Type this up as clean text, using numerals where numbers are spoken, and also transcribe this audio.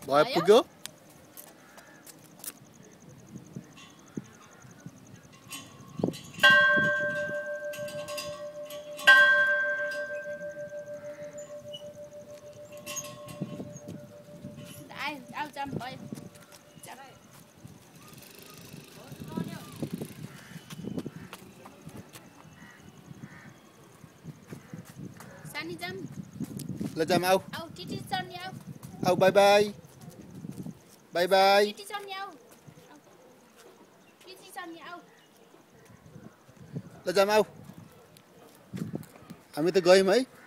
भयो पुग्यो आउ जाम भयो सानी जाम ल जाम आऊ आउ टिटी चढ्ने आउ आऊ by by by by TT चढ्ने आउ टिटी चढ्ने आउ ल जाम आऊ हामी त गयौँ है